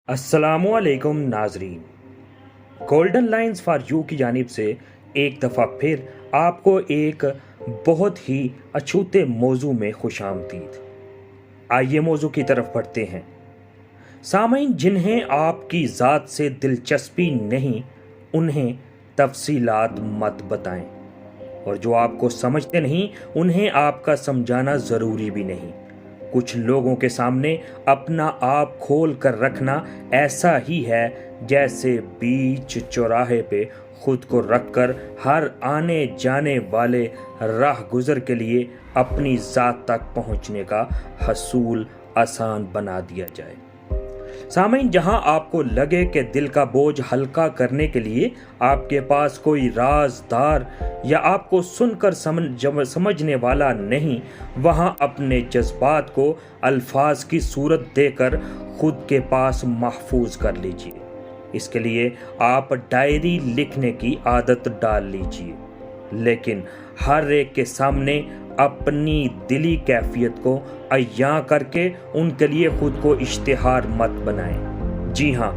अस्सलामु अलैकुम नाजरीन। गोल्डन लाइंस फॉर यू की जानिब से एक दफ़ा फिर आपको एक बहुत ही अछूते मौजू में खुशामदीद। आइए मौजू की तरफ बढ़ते हैं। सामईन, जिन्हें आपकी ज़ात से दिलचस्पी नहीं उन्हें तफसीलात मत बताएं, और जो आपको समझते नहीं उन्हें आपका समझाना ज़रूरी भी नहीं। कुछ लोगों के सामने अपना आप खोल कर रखना ऐसा ही है जैसे बीच चौराहे पे खुद को रखकर हर आने जाने वाले राह गुजर के लिए अपनी ज़ात तक पहुंचने का हसूल आसान बना दिया जाए। सामईन, जहां आपको लगे कि दिल का बोझ हल्का करने के लिए आपके पास कोई राजदार या आपको सुनकर समझने वाला नहीं, वहां अपने जज्बात को अल्फाज की सूरत देकर खुद के पास महफूज कर लीजिए। इसके लिए आप डायरी लिखने की आदत डाल लीजिए, लेकिन हर एक के सामने अपनी दिली कैफियत को अय्यां करके उनके लिए खुद को इश्तिहार मत बनाएं। जी हाँ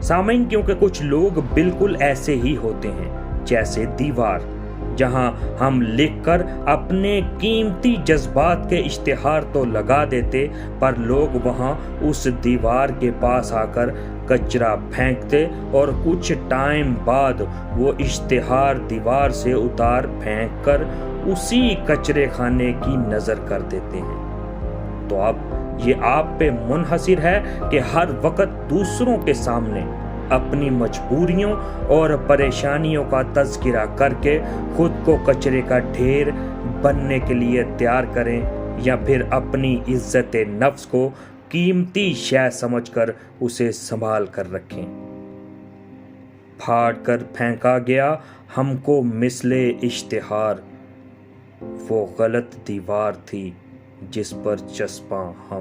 सामईन, क्योंकि कुछ लोग बिल्कुल ऐसे ही होते हैं जैसे दीवार, जहां हम लिखकर अपने कीमती जज्बात के इश्तिहार तो लगा देते, पर लोग वहां उस दीवार के पास आकर कचरा फेंकते और कुछ टाइम बाद वो इश्तिहार दीवार से उतार फेंक कर उसी कचरे खाने की नजर कर देते हैं। तो अब ये आप पे मुनहसिर है कि हर वक्त दूसरों के सामने अपनी मजबूरियों और परेशानियों का तज़किरा करके खुद को कचरे का ढेर बनने के लिए तैयार करें, या फिर अपनी इज्जत नफ्स को कीमती शय समझकर उसे संभाल कर रखें। फाड़ कर फेंका गया हमको मिसले इश्तिहार, वो गलत दीवार थी जिस पर चस्पा हम।